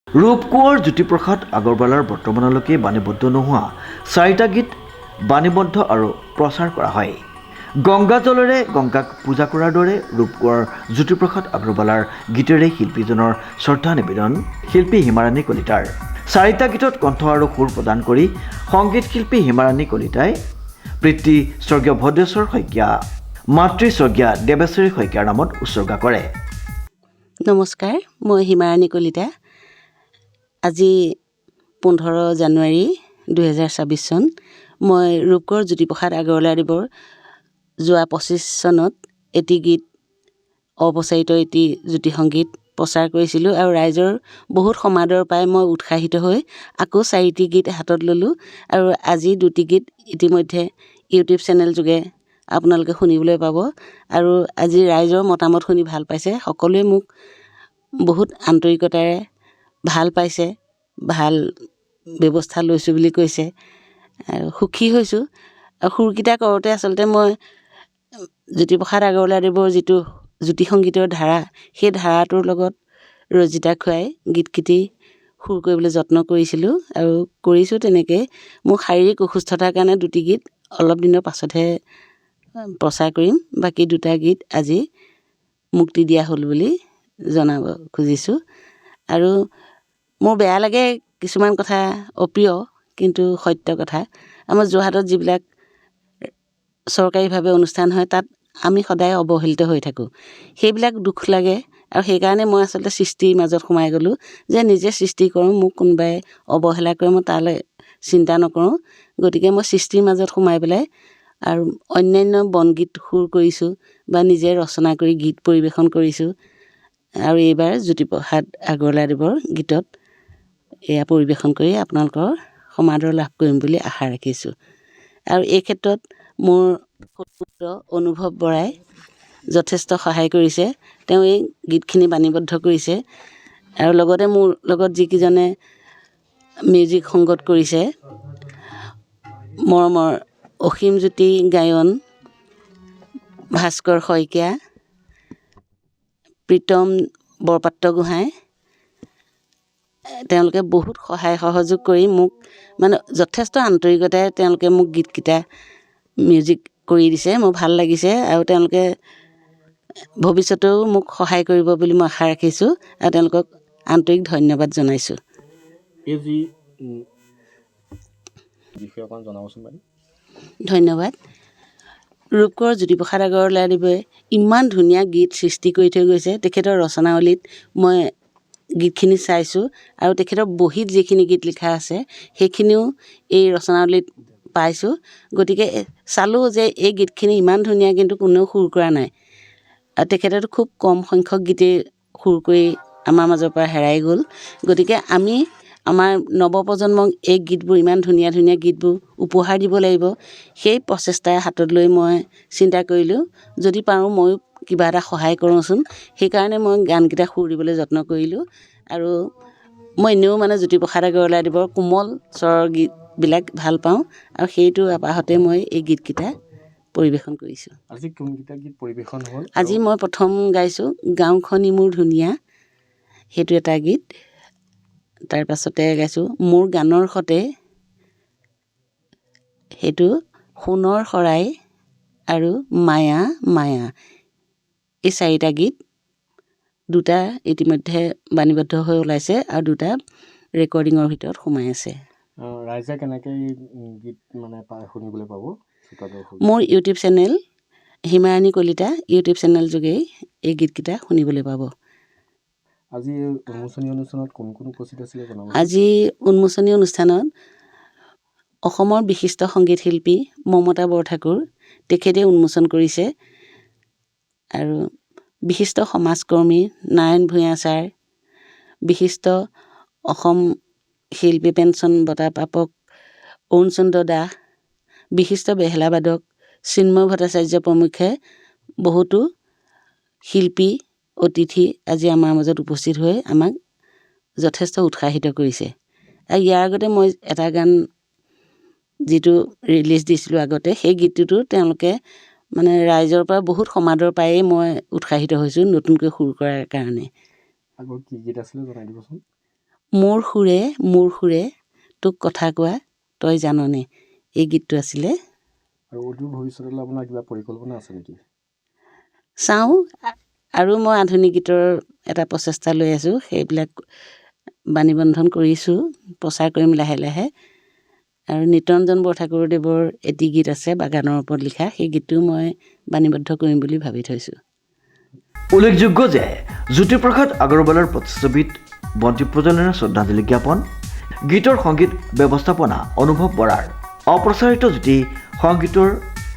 ৰূপকোঁৱৰ জ্যোতিপ্ৰসাদ আগৰৱালাৰ বৰ্তমানলৈকে বাণীবদ্ধ নোহোৱা 4টা গীত বাণীবদ্ধ আৰু প্ৰচাৰ কৰা হয়। গংগা জলেৰে গংগাক পূজা কৰাৰ দৰে ৰূপকোঁৱৰ জ্যোতিপ্ৰসাদ আগৰৱালাৰ গীতেৰে শিল্পীজনৰ শ্ৰদ্ধা নিবেদন শিল্পী হিমাৰাণী কলিতাৰ। 4টা গীতত কণ্ঠ আৰু সুৰ প্ৰদান কৰি সংগীত শিল্পী হিমাৰাণী কলিতাই পিতৃ স্বৰ্গীয় ভদ্ৰেশ্বৰ শইকীয়া, মাতৃ স্বৰ্গীয়া দেৱেশ্বৰী শইকীয়াৰ নামত উৎসৰ্গা কৰে। নমস্কাৰ, মই হিমাৰাণী কলিতা। আজি 15 জানুৱাৰী 2026 চন। মই ৰূপকোঁৱৰ জ্যোতিপ্ৰসাদ আগৰৱালাদেৱৰ যোৱা 25 চনত এটি গীত অপচাৰিত এটি জ্যোতি সংগীত প্ৰচাৰ কৰিছিলোঁ আৰু ৰাইজৰ বহুত সমাদৰ পাই মই উৎসাহিত হৈ আকৌ 4টি গীত হাতত ল'লোঁ আৰু আজি 2টি গীত ইতিমধ্যে ইউটিউব চেনেল যোগে আপোনালোকে শুনিবলৈ পাব আৰু আজি ৰাইজৰ মতামত শুনি ভাল পাইছে। সকলোৱে মোক বহুত আন্তৰিকতাৰে ভাল পাইছে, ভাল ব্যৱস্থা লৈছোঁ বুলি কৈছে আৰু সুখী হৈছোঁ। আৰু সুৰকেইটা কৰোঁতে আচলতে মই জ্যোতিপ্ৰসাদ আগৰৱালাদেৱৰ যিটো জ্যোতি সংগীতৰ ধাৰা, সেই ধাৰাটোৰ লগত ৰজিতা খুৱাই গীতকেইটি সুৰ কৰিবলৈ যত্ন কৰিছিলোঁ আৰু কৰিছোঁ। তেনেকৈ মোৰ শাৰীৰিক অসুস্থতাৰ কাৰণে 2টি গীত অলপ দিনৰ পাছতহে প্ৰচাৰ কৰিম। বাকী 2টা গীত আজি মুক্তি দিয়া হ'ল বুলি জনাব খুজিছোঁ। আৰু মোৰ বেয়া লাগে কিছুমান কথা অপ্ৰিয় কিন্তু সত্য কথা। আমাৰ যোৰহাটত যিবিলাক চৰকাৰীভাৱে অনুষ্ঠান হয় তাত আমি সদায় অৱহেলিত হৈ থাকোঁ, সেইবিলাক দুখ লাগে আৰু সেইকাৰণে মই আচলতে সৃষ্টিৰ মাজত সোমাই গ'লোঁ যে নিজে সৃষ্টি কৰোঁ, মোক কোনোবাই অৱহেলা কৰে মই তালৈ চিন্তা নকৰোঁ। গতিকে মই সৃষ্টিৰ মাজত সোমাই পেলাই আৰু অন্যান্য বনগীত সুৰ কৰিছোঁ বা নিজে ৰচনা কৰি গীত পৰিৱেশন কৰিছোঁ আৰু এইবাৰ জ্যোতিপ্ৰসাদ আগৰৱালাদেৱৰ গীতত এয়া পৰিৱেশন কৰি আপোনালোকৰ সমাদৰ লাভ কৰিম বুলি আশা ৰাখিছোঁ। আৰু এই ক্ষেত্ৰত মোৰ পুত্ৰ অনুভৱ বৰাই যথেষ্ট সহায় কৰিছে। তেওঁ এই গীতখিনি বাণীবদ্ধ কৰিছে আৰু লগতে মোৰ লগত যিকেইজনে মিউজিক সংগত কৰিছে, মৰমৰ অসীমজ্যোতি গায়ন, ভাস্কৰ শইকীয়া, প্ৰীতম বৰপাত্ৰ গোহাঁই, তেওঁলোকে বহুত সহায় সহযোগ কৰি মোক যথেষ্ট আন্তৰিকতাৰে তেওঁলোকে মোক গীতকেইটা মিউজিক কৰি দিছে। মোৰ ভাল লাগিছে আৰু তেওঁলোকে ভৱিষ্যতেও মোক সহায় কৰিব বুলি মই আশা ৰাখিছোঁ আৰু তেওঁলোকক আন্তৰিক ধন্যবাদ জনাইছোঁ। ধন্যবাদ। ৰূপকোঁৱৰ জ্যোতিপ্ৰসাদ আগৰৱালাদেৱে ইমান ধুনীয়া গীত সৃষ্টি কৰি থৈ গৈছে। তেখেতৰ ৰচনাৱলীত মই গীতখিনি চাইছোঁ আৰু তেখেতৰ বহীত যিখিনি গীত লিখা আছে সেইখিনিও এই ৰচনাৱলীত পাইছোঁ। গতিকে চালোঁ যে এই গীতখিনি ইমান ধুনীয়া কিন্তু কোনেও সুৰ কৰা নাই আৰু তেখেতেতো খুব কম সংখ্যক গীতেই সুৰ কৰি আমাৰ মাজৰ পৰা হেৰাই গ'ল। গতিকে আমি আমাৰ নৱপ্ৰজন্মক এই গীতবোৰ, ইমান ধুনীয়া ধুনীয়া গীতবোৰ উপহাৰ দিব লাগিব। সেই প্ৰচেষ্টাই হাতত লৈ মই চিন্তা কৰিলোঁ যদি পাৰোঁ ময়ো কিবা এটা সহায় কৰোঁচোন। সেইকাৰণে মই গানকেইটা সুৰ দিবলৈ যত্ন কৰিলোঁ আৰু মই এনেও জ্যোতিপ্ৰসাদ আগৰৱালাদেৱৰ কোমল স্বৰৰ গীতবিলাক ভাল পাওঁ আৰু সেইটো আপাহতে মই এই গীতকেইটা পৰিৱেশন কৰিছোঁ। আজি কোনকেইটা গীত পৰিৱেশন হ'ল? আজি মই প্ৰথম গাইছোঁ গাঁওখনি মোৰ ধুনীয়া, সেইটো এটা গীত। তাৰ পাছতে গাইছোঁ মোৰ গানৰ সতে, সেইটো সোণৰ শৰাই আৰু মায়া মায়া। এই 4টা গীত, 2টা ইতিমধ্যে বাণীবদ্ধ হৈ ওলাইছে আৰু 2টা ৰেকৰ্ডিঙৰ ভিতৰত সোমাই আছে। ৰাইজে কেনেকৈ গীত শুনিবলৈ পাব? মোৰ YouTube channel Himarani Kalita, YouTube channel যোগেই এই গীতকেইটা শুনিবলৈ পাব। আজি উন্মোচনী অনুষ্ঠানত কোন কোন উপস্থিত আছিলে জনাব? আজি উন্মোচনী অনুষ্ঠানত অসমৰ বিশিষ্ট সংগীত শিল্পী মমতা বৰঠাকুৰ, তেখেতে উন্মোচন কৰিছে আৰু বিশিষ্ট সমাজকৰ্মী নাৰায়ণ ভূঞা ছাৰ, বিশিষ্ট অসম শিল্পী পেঞ্চন বঁটা প্ৰাপক অৰুণ চন্দ্ৰ দাস, বিশিষ্ট বেহেলাবাদক চিন্ময় ভট্টাচাৰ্য প্ৰমুখ্যে বহুতো শিল্পী অতিথি আজি আমাৰ মাজত উপস্থিত হৈ আমাক যথেষ্ট উৎসাহিত কৰিছে। আৰু ইয়াৰ আগতে মই এটা গান যিটো ৰিলিজ দিছিলোঁ আগতে, সেই গীতটোতো তেওঁলোকে ৰাইজৰ পৰা বহুত সমাদৰ পায়েই মই উৎসাহিত হৈছোঁ নতুনকৈ সুৰ কৰাৰ কাৰণে। আগৰ কি গীত আছিলে জনাই দিবচোন। মোৰ সুৰে তোক কথা কোৱা তই জাননে, এই গীতটো আছিলে। আৰু অদূৰ ভৱিষ্যতলৈ আপোনাৰ কিবা পৰিকল্পনা আছে নেকি? চাওঁ, আৰু মই আধুনিক গীতৰ এটা প্ৰচেষ্টা লৈ আছোঁ। সেইবিলাক বাণীবন্ধন কৰিছোঁ, প্ৰচাৰ কৰিম লাহে লাহে। আৰু নিত্যৰঞ্জন বৰঠাকুৰদেৱৰ এটি গীত আছে বাগানৰ ওপৰত লিখা, সেই গীতটো মই বাণীবদ্ধ কৰিম বুলি ভাবি থৈছোঁ। উল্লেখযোগ্য যে জ্যোতিপ্ৰসাদ আগৰৱালাৰ প্ৰতিষ্ঠাবিদ বন্তি প্ৰজ্বলনেৰে শ্ৰদ্ধাঞ্জলি জ্ঞাপন, গীতৰ সংগীত ব্যৱস্থাপনা অনুভৱ বৰাৰ, অপ্ৰচাৰিত জ্যোতি সংগীতৰ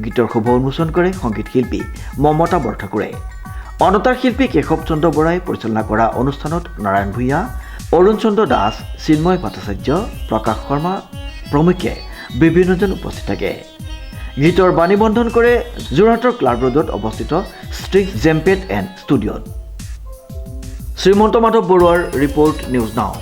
গীতৰ শুভ উন্মোচন কৰে সংগীত শিল্পী মমতা বৰঠাকুৰে। অনতাৰ শিল্পী কেশৱ চন্দ্ৰ বৰাই পৰিচালনা কৰা অনুষ্ঠানত নাৰায়ণ ভূঞা, অৰুণ চন্দ্ৰ দাস, চিন্ময় ভট্টাচাৰ্য, প্ৰকাশ শৰ্মা প্ৰমুখ্যে বিভিন্নজন উপস্থিত থাকে। গীতৰ বাণীবন্ধন কৰে যোৰহাটৰ ক্লাব ৰোডত অৱস্থিত ষ্ট্ৰিংছ জেম্পেট এণ্ড ষ্টুডিঅ'ত। শ্ৰীমন্ত মাধৱ বৰুৱাৰ ৰিপৰ্ট, নিউজ নাও।